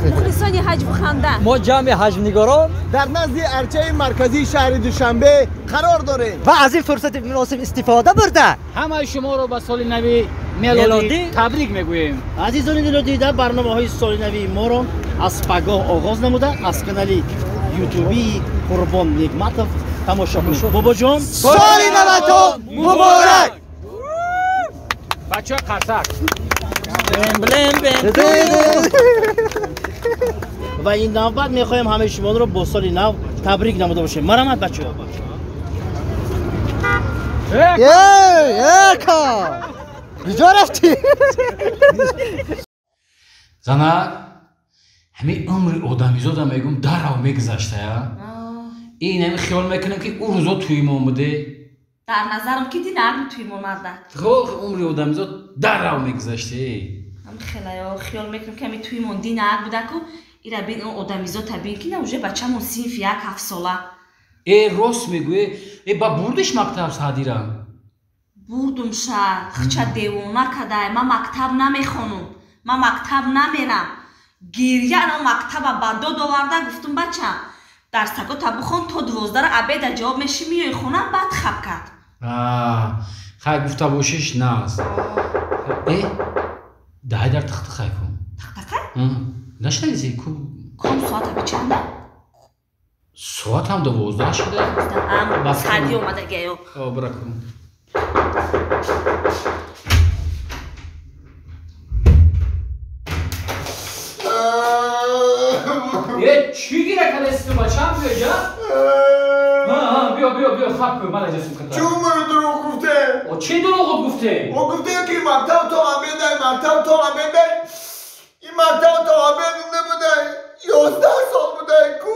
مخلصان حجم خنده ما جمع حجم‌نگاران در نزد ارچه مرکزی شهر دوشنبه قرار داریم و از این فرصت مناسب استفاده برده همه شما رو به سال نوی میلادی تبریک میگوییم. عزیزان دل دیده برنامه‌های سال نوی ما رو از پگاه آغاز نموده از کانال یوتیوبی قربان نعمتov تماشا کنید. بابا جان سال نوتون مبارک. بچه قرصک و این نوبت میخوایم همه شما رو با سال نو تبریک نموده باشیم. مرحمت بچه‌ها. کجا رفتی؟ زنک همین عمر آدمیزاد میگم در رو میگذشته یا این همین خیال میکنم که اون روزا توی ما بوده. در نظرم که دیگه نبود توی ممرده خب عمر آدمیزاد در رو میگذشته. هم خیال میکنم که همین توی موندی نبود که ایرا بین اون آدمیزاد تبین که نوجه بچه همون سینف یک 7 ساله راست میگوی با بردش مکتب صدیرم بودم شد چه دیوانه کده من مکتب نمیخونم من مکتب نمیرم گریه انا مکتب با دو آورده گفتم بچه درسکو تا بخون تو 12 عبید جواب میشی میای خونه بعد خب کرد خیلی گفته باشیش نه است ده در تخت خیلی کن تخت نشنیدی کم ساعت به چنده؟ ساعت هم 12 شده سردی اومده گیو برا کن چی گیره کلیستی بچه هم بیا جا؟ بیا خب کن من اجازه کن چه عمر دروغ گفته؟ چه دروغ گفته؟ او گفته که مکتب تو آمیده این مکتب تو آمیده نبوده 11 سال بوده کو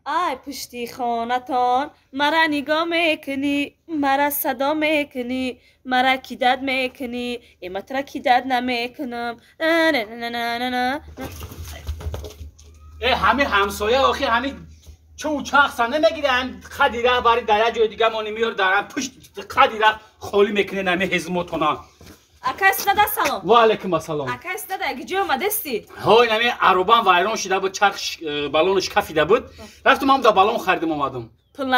آی پشتی خانتان مرا نگاه میکنی مرا صدا میکنی مرا کیدت میکنی ایمت را کیدت نمیکنم همه همسایه آخی همه چوچاق سنه نگیرن خدیره برای در جای دیگه مانی میار دارن پشت خدیره خالی میکنه نمی هزموتونا اکا استاده سلام و علیکم السلام اکا استاده اگه جو آمدستی های نمی عروبان ویران شده بود چرخ بالونش کفیده بود رفتم هم دا بالون خریدم اومدم پول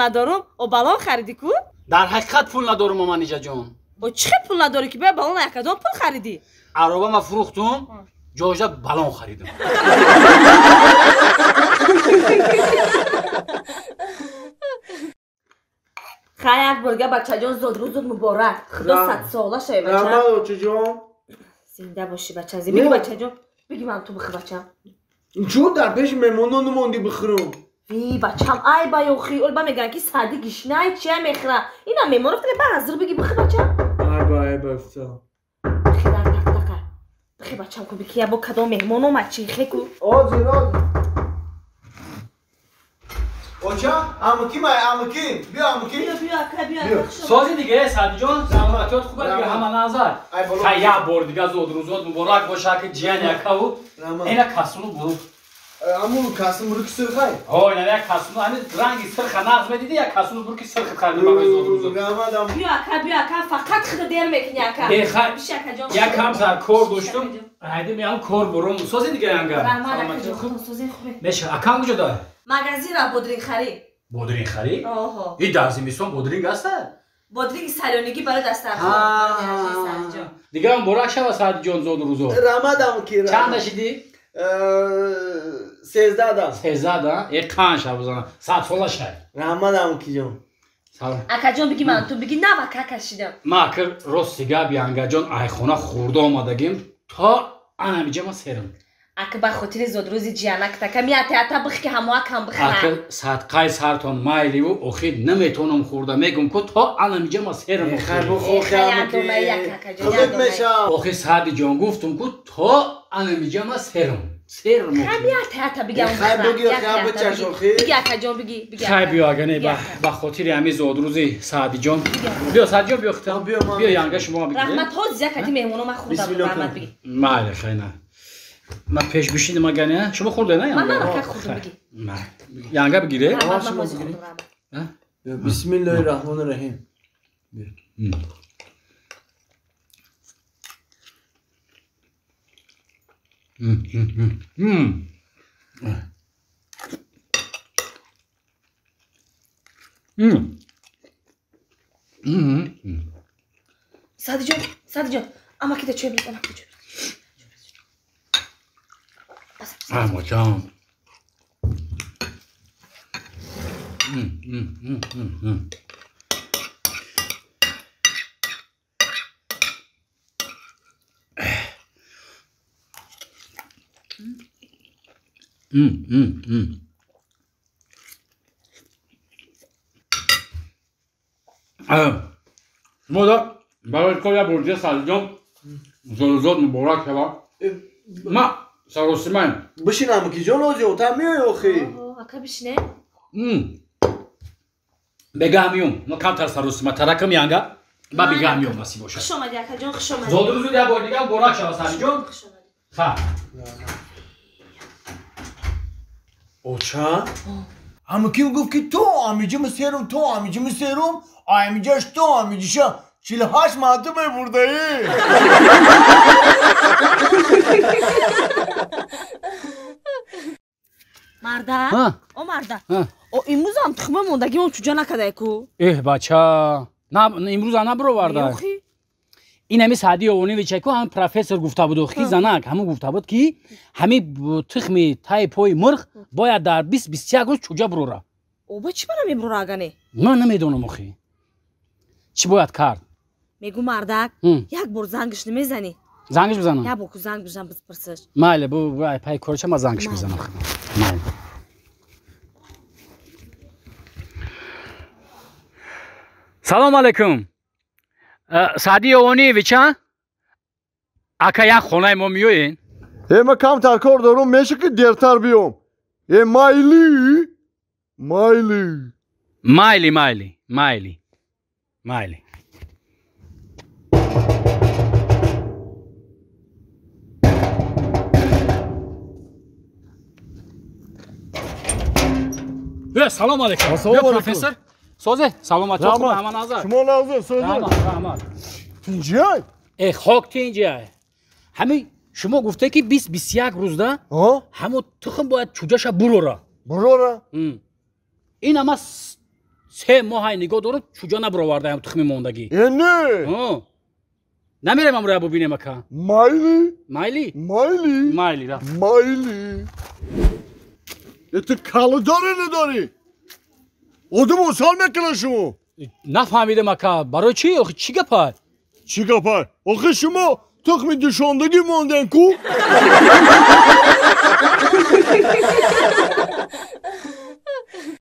ندارم و بالون خریدی کو؟ در حقیقت پول ندارم ماما نیجا جان و چه پول نداری که به بالون اکدام پول خریدی؟ عروبا ما فروختم جوجا بالون خریدم خیلی برگه بچه جان زود مبارک خدا 100 ساله شوی بچه رحمت بچه جان زنده باشی بچه ازی بگی بچه جان بگی من تو بخی بچه چون در پیش مهمانان موندی بخورم وی بچه هم ای بایو خیول با میگن که سردی گشنه ای چیه میخوره اینا میمون رفته به حضر بگی بخی بچه ای بفتا بخی در تک بخی بچه هم که بکی با کدام مهمان اومد چی خیکو زیراد اوچا امکی بیا سازی دیگه سادی جان زحمتات خوبه دیگه همه نظر خیلی بار دیگه زود مبارک باشه که جیان یکاو اینا کسونو برو امون کاسم برو کی سرخای های نه کسونو همین رنگی سرخ ناز بدیدی یا کسونو برو کی سرخ خریدی بابا زود بیا اکا فقط خود دیر میکنی اکا بیخ یک کم سر کور داشتم هایدی میام کور برم سازی دیگه انگار رحمت خوب سازی خوبه میشه اکام کجا داره مغازه را بودرین خرید آها این درزی میسون بودرینگ هسته بودرینگ سالونگی برای دسترخوان دیگه هم برای شب ساعت جان زود روزو رمضان کی چند داشتی 13 دا یک کان شب بزنم ساعت فولا شد رمضان کی جان سلام اکا جان بگی من تو بگی نه وکا کشیدم ما کر روستیگا بیانگا جان ای خونه خورده آمدگیم تا انا میجم سرم اکا با خاطر زود روزی جیانک تا میاته اتا بخ که هموا کم بخره اکا صدقای سرتون مایلی و اخید نمیتونم خورده میگم که تا انا میجم سرم خیر بخور خودت میشه اخی سادی جان گفتم که تا انا میجم سرم میاته اتا بگم خیر بگی خیر بچش اخی بگی اکا جان بگی خیر بیا گنه با خاطر همین زود روزی سادی جان بیا سادی جان بیا ختم بیا یانگا شما بگی رحمت ها زیادی مهمونو من خودم رحمت بگی مال خیر نه ما پیش بشینیم ما گنه شما خورده نه من اکا خوردم بگی یانگا بگیره بسم الله الرحمن الرحیم Sadijon, amakida choy bilan, amakida choy. Amacan. شما دا برای کار برجه سالیجان زلزات مبارک شود ما سراسیمایم بشین امکی جان آجا تا میای آخی Aka bishne. بگامیوم ما کمتر سراسیما ترکم یانگا با بگامیوم بسی باشه Xush omadi akajon, xush omadi. زود روزو یا بار دیگه مبارک شود سالیجان Xush omadi. خب اوچا؟ امکی گفت که تو امیجم سیروم تو امیجم سیروم امیجاش تو امیجشا 48 مرتبه برده ای Marda. O marda. O imroz ham tuxma mondagimon chuja nakadayku. بچه نه امروز هم نبرو ورده Yo'qi. این همی سعدی اونیویچ کو هم پروفسور گفته بود که زنک همون گفته بود که همی تخمی تای پای مرغ باید در 20-21 روز چوجا بروره O ba chi bara memro ragane. من نمیدونم اخی چی باید کرد Megu mardak. Yak bor zangishni mezani. زنگش بزنم Ya boku zang bizan biz pirsish. ماله بو پای کورچه ما زنگش بزنم ماله سلام علیکم سعدی اونیویچ اکا یک خونه ما میوین ما کمتر کار دارم میشه که دیرتر بیام مایلی مایلی سلام علیکم سلام علیکم. پروفسور سوزه سلامتی خوب همان نظر شما نازه سوزه رحمت اینجای خاک اینجا همین شما گفته که 20-21 روز ده همون تخم باید چوجاش بروره برو این اما 3 ماه نگاه داره چوجا نبرآورده هم تخمی موندگی نه نمیرم امروز ببینم اکا مایلی را تو کالو داری نداری آدم اصال میکنه شما نفهمیدم اکا برای چی؟ چی گپای؟ چی گپای؟ آخه شما تخمی دوشاندگی موندن کو؟